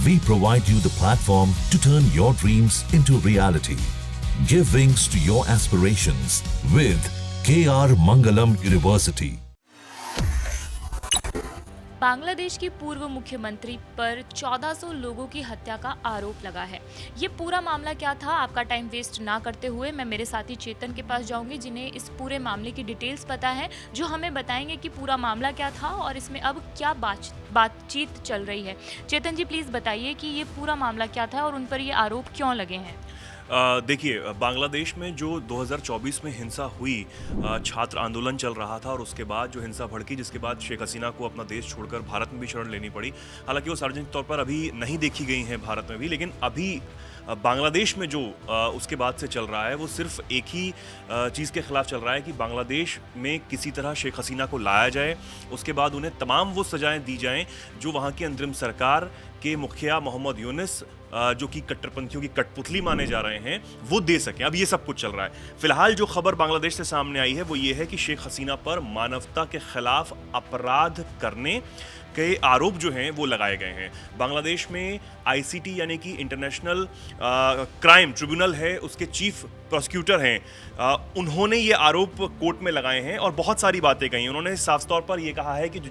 We provide you the platform to turn your dreams into reality. Give wings to your aspirations with KR Mangalam University. Bangladesh की पूर्व मुख्यमंत्री पर 1400 लोगों की हत्या का आरोप लगा है। ये पूरा मामला क्या था, आपका टाइम वेस्ट ना करते हुए मैं मेरे साथी चेतन के पास जाऊंगी, जिन्हें इस पूरे मामले की डिटेल्स पता है, जो हमें बताएंगे कि पूरा मामला क्या था और इसमें अब क्या बातचीत चल रही है। चेतन जी, प्लीज़ बताइए कि ये पूरा मामला क्या था और उन पर ये आरोप क्यों लगे हैं। देखिए, बांग्लादेश में जो 2024 में हिंसा हुई, छात्र आंदोलन चल रहा था और उसके बाद जो हिंसा भड़की, जिसके बाद शेख हसीना को अपना देश छोड़कर भारत में भी शरण लेनी पड़ी। हालांकि वो सार्वजनिक तौर पर अभी नहीं देखी गई हैं भारत में भी, लेकिन अभी बांग्लादेश में जो उसके बाद से चल रहा है वो सिर्फ एक ही चीज़ के खिलाफ चल रहा है कि बांग्लादेश में किसी तरह शेख हसीना को लाया जाए, उसके बाद उन्हें तमाम वो सजाएं दी जाएं जो वहाँ की अंतरिम सरकार के मुखिया मोहम्मद यूनुस, जो कि कट्टरपंथियों की कठपुतली माने जा रहे हैं, वो दे सकें। अब ये सब कुछ चल रहा है। फिलहाल जो खबर बांग्लादेश से सामने आई है वो ये है कि शेख हसीना पर मानवता के खिलाफ अपराध करने के आरोप जो हैं वो लगाए गए हैं। बांग्लादेश में आईसीटी यानी कि इंटरनेशनल क्राइम ट्रिब्यूनल है, उसके चीफ प्रोसिक्यूटर हैं, उन्होंने ये आरोप कोर्ट में लगाए हैं और बहुत सारी बातें कही। उन्होंने साफ तौर पर ये कहा है कि जो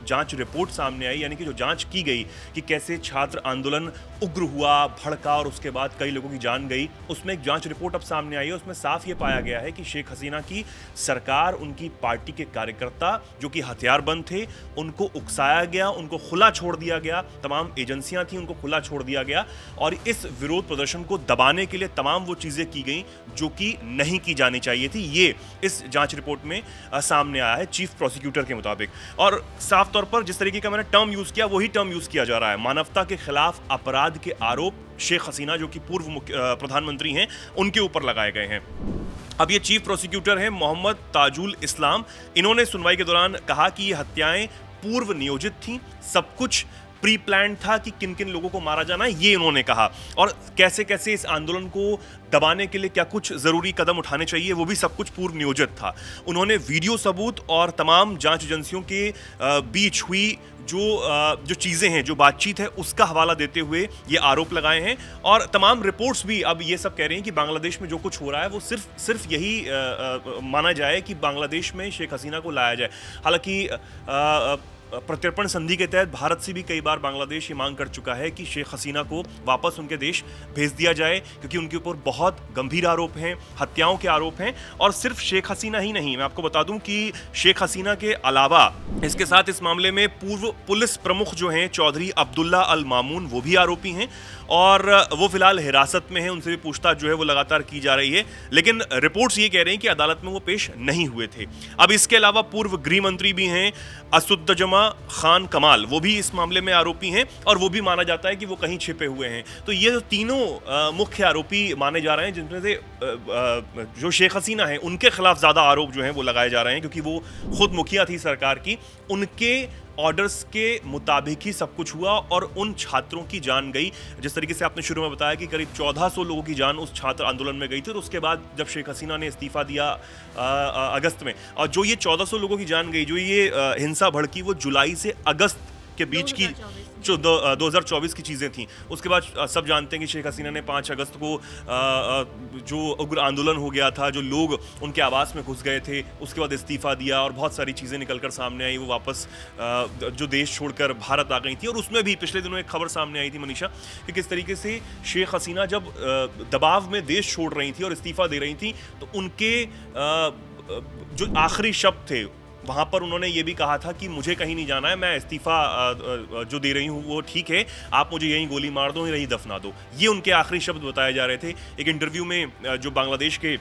जांच रिपोर्ट सामने आई, यानी कि जो जांच की गई कि कैसे छात्र आंदोलन उग्र हुआ, भड़का और उसके बाद कई लोगों की जान गई, उसमें एक जांच रिपोर्ट अब सामने आई है। उसमें साफ ये पाया गया है कि शेख हसीना की सरकार, उनकी पार्टी के कार्यकर्ता जो कि हथियारबंद थे, उनको उकसाया गया, उनको खुला छोड़ दिया गया, तमाम एजेंसियां थी उनको खुला छोड़ दिया गया और इस विरोध प्रदर्शन को दबाने के लिए तमाम वो चीजें की गई जो कि नहीं की जानी चाहिए थी। ये इस जांच रिपोर्ट में सामने आया है चीफ प्रोसिक्यूटर के मुताबिक। और साफ तौर पर जिस तरीके का मैंने टर्म यूज किया वही टर्म यूज किया जा रहा है। मानवता के खिलाफ अपराध के आरोप शेख हसीना जो कि पूर्व प्रधानमंत्री हैं उनके ऊपर लगाए गए हैं। अब ये चीफ प्रोसिक्यूटर हैं मोहम्मद ताजुल इस्लाम। इन्होंने सुनवाई के दौरान कहा कि ये हत्याएं पूर्व नियोजित थी, सब कुछ प्री प्लान था कि किन किन लोगों को मारा जाना है, ये उन्होंने कहा। और कैसे कैसे इस आंदोलन को दबाने के लिए क्या कुछ ज़रूरी कदम उठाने चाहिए, वो भी सब कुछ पूर्व नियोजित था। उन्होंने वीडियो सबूत और तमाम जांच एजेंसियों के बीच हुई जो चीज़ें हैं, जो बातचीत है, उसका हवाला देते हुए ये आरोप लगाए हैं। और तमाम रिपोर्ट्स भी अब ये सब कह रहे हैं कि बांग्लादेश में जो कुछ हो रहा है वो सिर्फ यही माना जाए कि बांग्लादेश में शेख हसीना को लाया जाए। हालांकि प्रत्यर्पण संधि के तहत भारत से भी कई बार बांग्लादेश ये मांग कर चुका है कि शेख हसीना को वापस उनके देश भेज दिया जाए, क्योंकि उनके ऊपर बहुत गंभीर आरोप हैं, हत्याओं के आरोप हैं। और सिर्फ शेख हसीना ही नहीं, मैं आपको बता दूं कि शेख हसीना के अलावा इसके साथ इस मामले में पूर्व पुलिस प्रमुख जो हैं चौधरी अब्दुल्ला अल मामून, वो भी आरोपी हैं और वो फिलहाल हिरासत में हैं। उनसे भी पूछताछ जो है वो लगातार की जा रही है, लेकिन रिपोर्ट्स ये कह रहे हैं कि अदालत में वो पेश नहीं हुए थे। अब इसके अलावा पूर्व गृह मंत्री भी हैं असुद्दजमा खान कमाल, वो भी इस मामले में आरोपी हैं और वो भी माना जाता है कि वो कहीं छिपे हुए हैं। तो ये जो तीनों मुख्य आरोपी माने जा रहे हैं, जिनमें से जो शेख हसीना है उनके खिलाफ ज़्यादा आरोप जो हैं वो लगाए जा रहे हैं, क्योंकि वो खुद मुखिया थी सरकार की, उनके ऑर्डर्स के मुताबिक ही सब कुछ हुआ और उन छात्रों की जान गई। जिस तरीके से आपने शुरू में बताया कि करीब 1400 लोगों की जान उस छात्र आंदोलन में गई थी, तो उसके बाद जब शेख हसीना ने इस्तीफा दिया अगस्त में, और जो ये 1400 लोगों की जान गई, जो ये हिंसा भड़की, वो जुलाई से अगस्त के बीच की जो 2024 की चीज़ें थी। उसके बाद सब जानते हैं कि शेख हसीना ने 5 अगस्त को जो उग्र आंदोलन हो गया था, जो लोग उनके आवास में घुस गए थे, उसके बाद इस्तीफा दिया और बहुत सारी चीज़ें निकलकर सामने आई। वो वापस जो देश छोड़कर भारत आ गई थी। और उसमें भी पिछले दिनों एक खबर सामने आई थी मनीषा, कि किस तरीके से शेख हसीना जब दबाव में देश छोड़ रही थी और इस्तीफा दे रही थी, तो उनके जो आखिरी शब्द थे वहाँ पर उन्होंने ये भी कहा था कि मुझे कहीं नहीं जाना है, मैं इस्तीफा जो दे रही हूँ वो ठीक है, आप मुझे यहीं गोली मार दो, यहीं दफना दो। ये उनके आखिरी शब्द बताए जा रहे थे। एक इंटरव्यू में जो बांग्लादेश के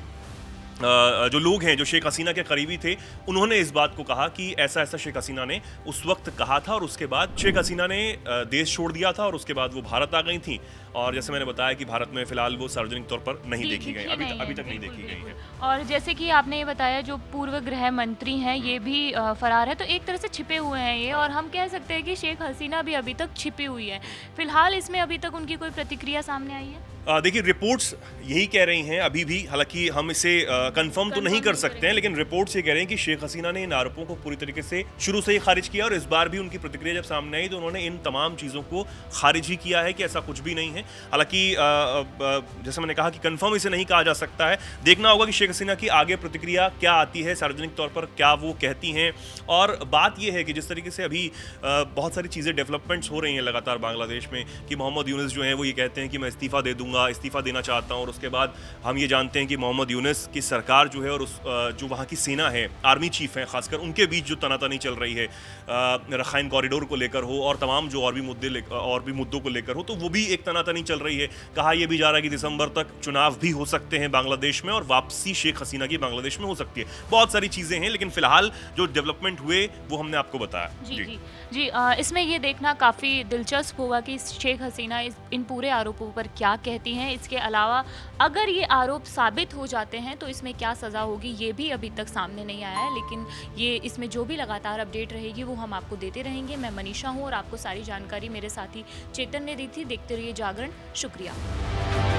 जो लोग हैं जो शेख हसीना के करीबी थे, उन्होंने इस बात को कहा कि ऐसा ऐसा शेख हसीना ने उस वक्त कहा था, और उसके बाद शेख हसीना ने देश छोड़ दिया था और उसके बाद वो भारत आ गई थी। और जैसे मैंने बताया कि भारत में फिलहाल वो सार्वजनिक तौर पर नहीं देखी गई, अभी तक नहीं देखी गई है। और जैसे कि आपने ये बताया, जो पूर्व गृह मंत्री हैं ये भी फरार है, तो एक तरह से छिपे हुए हैं ये, और हम कह सकते हैं कि शेख हसीना भी अभी तक छिपी हुई है। फिलहाल इसमें अभी तक उनकी कोई प्रतिक्रिया सामने आई है? देखिए, रिपोर्ट्स यही कह रही हैं अभी भी, हालांकि हम इसे कंफर्म तो नहीं कर सकते हैं, लेकिन रिपोर्ट्स ये कह रहे हैं कि शेख हसीना ने इन आरोपों को पूरी तरीके से शुरू से ही खारिज किया, और इस बार भी उनकी प्रतिक्रिया जब सामने आई तो उन्होंने इन तमाम चीज़ों को खारिज ही किया है कि ऐसा कुछ भी नहीं है। हालांकि जैसे मैंने कहा कि कंफर्म इसे नहीं कहा जा सकता है, देखना होगा कि शेख हसीना की आगे प्रतिक्रिया क्या आती है, सार्वजनिक तौर पर क्या वो कहती हैं। और बात यह है कि जिस तरीके से अभी बहुत सारी चीज़ें डेवलपमेंट्स हो रही हैं लगातार बांग्लादेश में, कि मोहम्मद यूनुस जो हैं वो ये कहते हैं कि मैं इस्तीफ़ा दे दूंगा, इस्तीफ़ा देना चाहता हूं, और उसके बाद हम ये जानते हैं कि मोहम्मद यूनुस की सरकार जो है और उस जो वहाँ की सेना है, आर्मी चीफ हैं खासकर, उनके बीच जो तनातनी चल रही है रखाइन कॉरिडोर को लेकर हो और तमाम जो और भी मुद्दों को लेकर हो, तो वो भी एक तनातनी चल रही है। कहा यह भी जा रहा है कि दिसंबर तक चुनाव भी हो सकते हैं बांग्लादेश में और वापसी शेख हसीना की बांग्लादेश में हो सकती है। बहुत सारी चीज़ें हैं, लेकिन फिलहाल जो डेवलपमेंट हुए वो हमने आपको बताया। जी, इसमें ये देखना काफ़ी दिलचस्प होगा कि शेख हसीना इन पूरे आरोपों पर क्या कहती हैं। इसके अलावा अगर ये आरोप साबित हो जाते हैं तो इसमें क्या सज़ा होगी, ये भी अभी तक सामने नहीं आया है, लेकिन ये इसमें जो भी लगातार अपडेट रहेगी वो हम आपको देते रहेंगे। मैं मनीषा हूँ और आपको सारी जानकारी मेरे साथी चेतन ने दी थी। देखते रहिए जागरण। शुक्रिया।